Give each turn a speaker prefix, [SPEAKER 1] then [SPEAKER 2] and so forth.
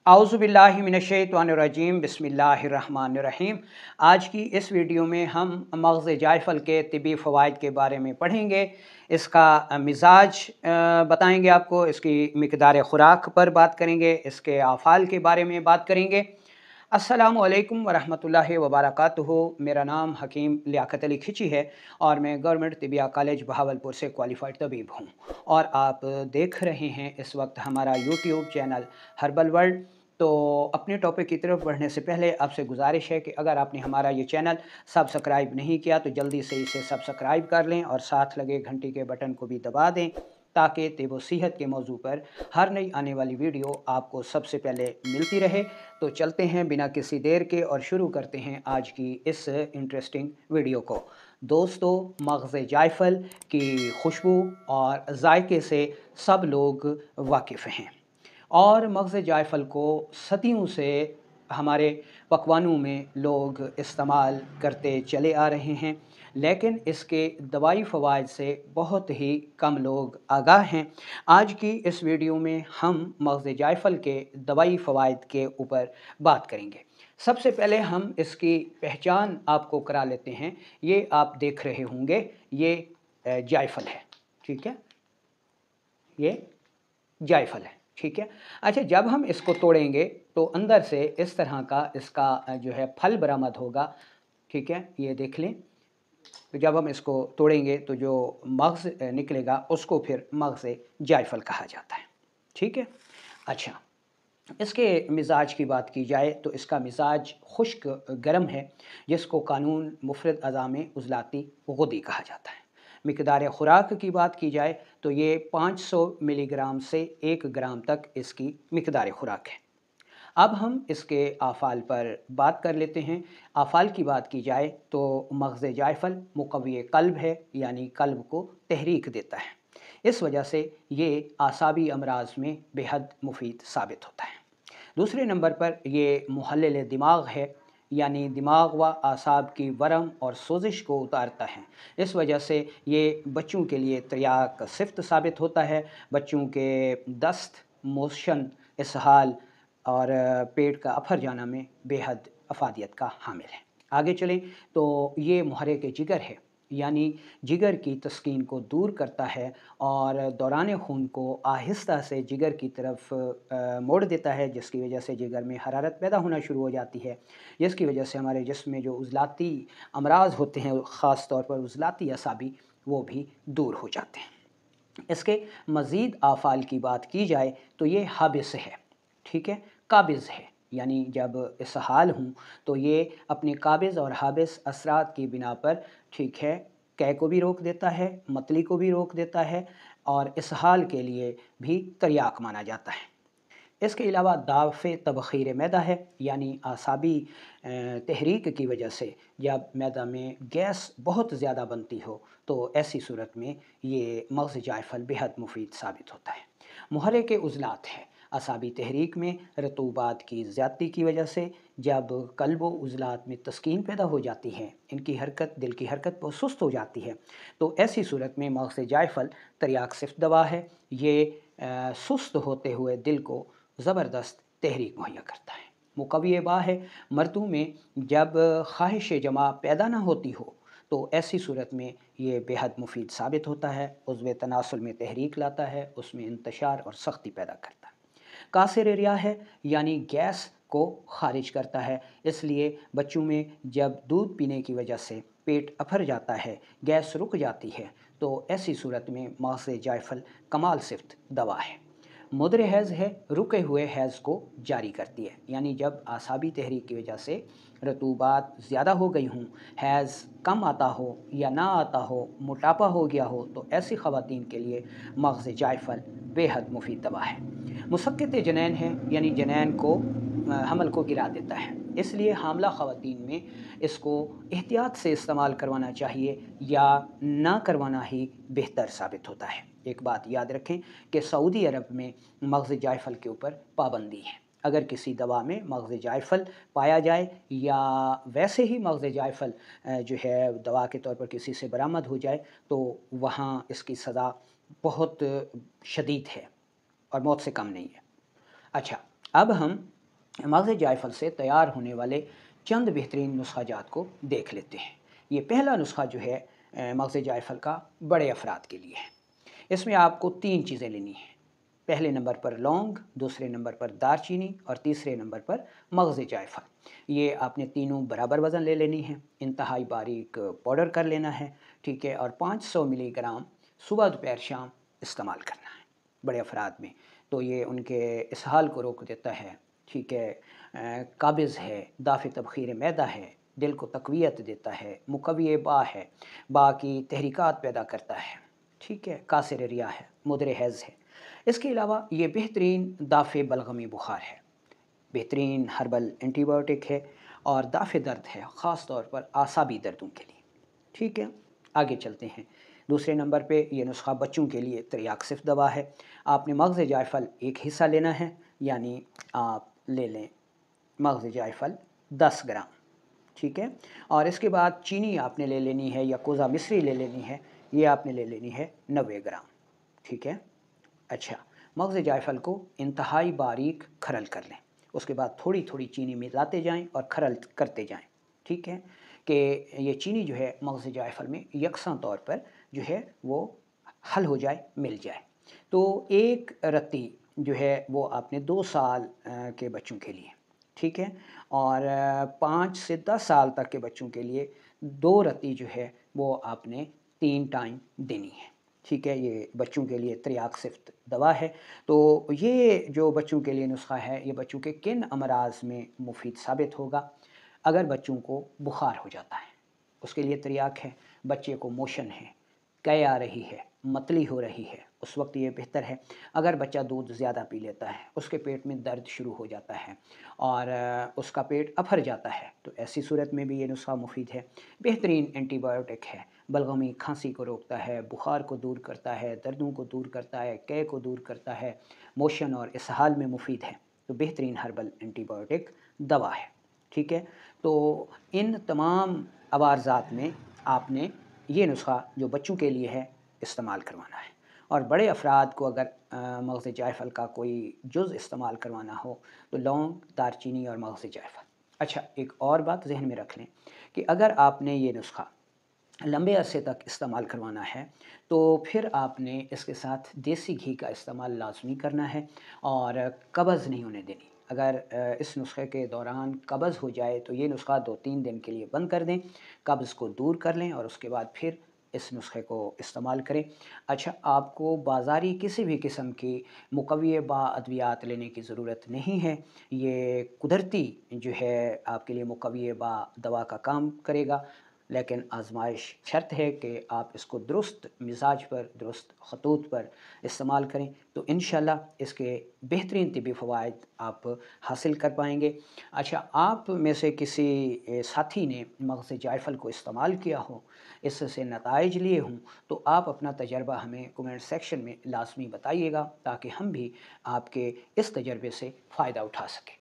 [SPEAKER 1] आउज़ुबिल्लाहि मिनश्शैतानिर्रजीम बिस्मिल्लाहिर्रहमानिर्रहीम। आज की इस वीडियो में हम मग़ज़ जायफ़ल के तिब्बी फ़वाइद के बारे में पढ़ेंगे। इसका मिज़ाज बताएंगे आपको, इसकी मिक़दार ख़ुराक पर बात करेंगे, इसके आफ़ाल के बारे में बात करेंगे। अस्सलामु अलैकुम वरहमतुल्लाहि वबरकातुहू। मेरा नाम हकीम लियाक़त अली खिची है और मैं गवर्नमेंट तिबिया कॉलेज बहावलपुर से क्वालिफ़ाइड तबीब हूँ और आप देख रहे हैं इस वक्त हमारा यूट्यूब चैनल हर्बल वर्ल्ड। तो अपने टॉपिक की तरफ बढ़ने से पहले आपसे गुजारिश है कि अगर आपने हमारा ये चैनल सब्सक्राइब नहीं किया तो जल्दी से इसे सब्सक्राइब कर लें और साथ लगे घंटी के बटन को भी दबा दें ताकि तिब व सेहत के मौजू पर हर नई आने वाली वीडियो आपको सबसे पहले मिलती रहे। तो चलते हैं बिना किसी देर के और शुरू करते हैं आज की इस इंटरेस्टिंग वीडियो को। दोस्तों, मग़ज़ जायफ़ल की खुशबू और जायके से सब लोग वाकिफ़ हैं और मग़ज़ जायफ़ल को सदियों से हमारे पकवानों में लोग इस्तेमाल करते चले आ रहे हैं, लेकिन इसके दवाई फ़वाइद से बहुत ही कम लोग आगाह हैं। आज की इस वीडियो में हम मग़ज़ जायफ़ल के दवाई फ़वाइद के ऊपर बात करेंगे। सबसे पहले हम इसकी पहचान आपको करा लेते हैं। ये आप देख रहे होंगे, ये जायफ़ल है, ठीक है, ये जायफ़ल है, ठीक है। अच्छा, जब हम इसको तोड़ेंगे तो अंदर से इस तरह का इसका जो है फल बरामद होगा, ठीक है, ये देख लें। तो जब हम इसको तोड़ेंगे तो जो मग़ज़ निकलेगा उसको फिर मग़ज़ जायफ़ल कहा जाता है, ठीक है। अच्छा, इसके मिज़ाज की बात की जाए तो इसका मिज़ाज खुश्क गर्म है, जिसको कानून मुफ़रद अज़ा में उज़लाती गुदी कहा जाता है। मिक़दार ख़ुराक की बात की जाए तो ये 500 मिलीग्राम से 1 ग्राम तक इसकी मिक़दार ख़ुराक है। अब हम इसके आफ़ाल पर बात कर लेते हैं। आफ़ाल की बात की जाए तो मग़ज़ जायफ़ल मुक़व्वी क़ल्ब है, यानी क़ल्ब को तहरीक देता है। इस वजह से ये आसाबी अमराज़ में बेहद मुफ़ीद साबित होता है। दूसरे नंबर पर ये मुहल्लिल दिमाग है, यानी दिमाग व आसाब की वरम और सोजिश को उतारता है। इस वजह से ये बच्चों के लिए त्रियाक सिफ्त साबित होता है। बच्चों के दस्त, मोशन, इसहाल और पेट का अफर जाना में बेहद अफादियत का हामिल है। आगे चलें तो ये मुहर्रिक जिगर है, यानी जिगर की तस्कीन को दूर करता है और दौरान खून को आहिस्ता से जिगर की तरफ मोड़ देता है, जिसकी वजह से जिगर में हरारत पैदा होना शुरू हो जाती है, जिसकी वजह से हमारे जिस्म में जो उज़लाती अमराज होते हैं, ख़ास तौर पर उज़लाती असाबी, वो भी दूर हो जाते हैं। इसके मज़ीद आफ़ाल की बात की जाए तो ये हाबिस है, ठीक है, काबिज़ है, यानी जब इसहाल हूँ तो ये अपने काबिज़ और हाबिस असरात की बिना पर, ठीक है, कै को भी रोक देता है, मतली को भी रोक देता है और इसहाल के लिए भी तरियाक माना जाता है। इसके अलावा दाफ़े तबख़ीर मैदा है, यानी आसाबी तहरीक की वजह से जब मैदा में गैस बहुत ज़्यादा बनती हो तो ऐसी सूरत में ये मग़ज़ जायफ़ल बेहद मुफ़ीद साबित होता है। मुहर्रिक उज़लात है, असाबी तहरीक में रतूबात की ज़्यादती की वजह से जब क़ल्ब व उज़लात में तस्कीन पैदा हो जाती है, इनकी हरकत, दिल की हरकत बहुत सुस्त हो जाती है, तो ऐसी सूरत में मग़ज़ जायफ़ल तरियाक सिफ्त दवा है। ये सुस्त होते हुए दिल को ज़बरदस्त तहरीक मुहैया करता है। मुक़व्वी बा है, मर्दों में जब ख्वाहिश जमा पैदा ना होती हो तो ऐसी सूरत में ये बेहद मुफ़ीद साबित होता है। उज़्व तनासुल में तहरीक लाता है, उसमें इंतशार और सख्ती पैदा करता है। कासिर रिया है, यानी गैस को ख़ारिज करता है, इसलिए बच्चों में जब दूध पीने की वजह से पेट अफर जाता है, गैस रुक जाती है, तो ऐसी सूरत में मग़ज़ जायफ़ल कमाल सिफ्त दवा है। मुद्र हैज़ है, रुके हुए हैज़ को जारी करती है, यानी जब आसाबी तहरीक की वजह से रतूबात ज़्यादा हो गई हों, हैज़ कम आता हो या ना आता हो, मोटापा हो गया हो, तो ऐसी ख़वातीन के लिए मग़ज़ जायफ़ल बेहद मुफ़ीद दवा है। मुसक्कित जनैन है, यानी जनैन को हमल को गिरा देता है, इसलिए हामला ख़वातीन में इसको एहतियात से इस्तेमाल करवाना चाहिए या ना करवाना ही बेहतर साबित होता है। एक बात याद रखें कि सऊदी अरब में मग़ज़ जायफ़ल के ऊपर पाबंदी है। अगर किसी दवा में मग़ज़ जायफ़ल पाया जाए या वैसे ही मग़ज़ जायफ़ल जो है दवा के तौर पर किसी से बरामद हो जाए तो वहाँ इसकी सज़ा बहुत शदीद है और मौत से कम नहीं है। अच्छा, अब हम मग़ज़ जायफल से तैयार होने वाले चंद बेहतरीन नुस्खा जात को देख लेते हैं। ये पहला नुस्खा जो है मग़ज़ जायफल का बड़े अफराद के लिए है। इसमें आपको 3 चीज़ें लेनी हैं। पहले नंबर पर लौंग, दूसरे नंबर पर दालचीनी और तीसरे नंबर पर मग़ज़ जायफल। ये आपने तीनों बराबर वज़न ले लेनी है, इंतहाई बारीक पाउडर कर लेना है, ठीक है। और 500 मिलीग्राम सुबह दोपहर शाम इस्तेमाल करना है बड़े अफराद में। तो ये उनके इसहाल को रोक देता है, ठीक है। काबिज़ है, दाफ़े तबख़ीर मैदा है, दिल को तक़वियत देता है, मुक़व्वी बा है, बा की तहरीकात पैदा करता है, ठीक है। कासिर रिया है, मुदर हैज़ है। इसके अलावा ये बेहतरीन दाफ़े बलगमी बुखार है, बेहतरीन हर्बल एंटीबायोटिक है और दाफ़े दर्द है, ख़ास तौर पर आसाबी दर्दों के लिए, ठीक है। आगे चलते हैं। दूसरे नंबर पे ये नुस्खा बच्चों के लिए त्रियाक्सिफ दवा है। आपने मग़ज़ जायफल एक हिस्सा लेना है, यानी आप ले लें मग़ज़ जायफल 10 ग्राम, ठीक है। और इसके बाद चीनी आपने ले लेनी है या कोज़ा मिस्री ले लेनी है, ये आपने ले लेनी है 90 ग्राम, ठीक है। अच्छा, मग़ज़ जायफल को इंतहाई बारीक खरल कर लें। उसके बाद थोड़ी थोड़ी चीनी मिलाते जाएं और खरल करते जाएं, ठीक है, कि ये चीनी जो है मग़ज़ जायफल में यकसां तौर पर जो है वो हल हो जाए, मिल जाए। तो एक रत्ती जो है वो आपने 2 साल के बच्चों के लिए, ठीक है। और 5 से 10 साल तक के बच्चों के लिए 2 रत्ती जो है वो आपने 3 टाइम देनी है, ठीक है। ये बच्चों के लिए त्रियाक्सिफ दवा है। तो ये जो बच्चों के लिए नुस्खा है, ये बच्चों के किन अमराज में मुफीद साबित होगा? अगर बच्चों को बुखार हो जाता है, उसके लिए त्रियाक है। बच्चे को मोशन है, कै आ रही है, मतली हो रही है, उस वक्त ये बेहतर है। अगर बच्चा दूध ज़्यादा पी लेता है, उसके पेट में दर्द शुरू हो जाता है और उसका पेट अफर जाता है, तो ऐसी सूरत में भी ये नुस्खा मुफीद है। बेहतरीन एंटीबायोटिक है, बलगमी खांसी को रोकता है, बुखार को दूर करता है, दर्दों को दूर करता है, कै को दूर करता है, मोशन और इसहाल में मुफीद है। तो बेहतरीन हर्बल एंटीबायोटिक दवा है, ठीक है। तो इन तमाम अवारज़ात में आपने ये नुस्खा जो बच्चों के लिए है इस्तेमाल करवाना है। और बड़े अफराद को अगर मग़ज़ जायफल का कोई जुज़ इस्तेमाल करवाना हो तो लौंग, दालचीनी और मग़ज़ जायफल। अच्छा, एक और बात ज़हन में रख लें कि अगर आपने ये नुस्खा लंबे अरसे तक इस्तेमाल करवाना है तो फिर आपने इसके साथ देसी घी का इस्तेमाल लाज़मी करना है और कब्ज़ नहीं होने देनी। अगर इस नुस्खे के दौरान कब्ज़ हो जाए तो ये नुस्खा 2-3 दिन के लिए बंद कर दें, कब्ज़ को दूर कर लें और उसके बाद फिर इस नुस्खे को इस्तेमाल करें। अच्छा, आपको बाज़ारी किसी भी किस्म की मुक़व्वी बा अद्वियात लेने की ज़रूरत नहीं है। ये कुदरती जो है आपके लिए मुक़व्वी बा दवा का काम करेगा, लेकिन आज़माइश शर्त है कि आप इसको दुरुस्त मिज़ाज पर, दुरुस्त ख़तूत पर इस्तेमाल करें, तो इंशाअल्लाह इसके बेहतरीन तिब्बी फ़वाइद आप हासिल कर पाएँगे। अच्छा, आप में से किसी साथी ने मग़ज़ जायफल को इस्तेमाल किया हो, इससे नताइज लिए हों, तो आप अपना तजर्बा हमें कमेंट सेक्शन में लाज़मी बताइएगा ताकि हम भी आपके इस तजर्बे से फ़ायदा उठा सकें।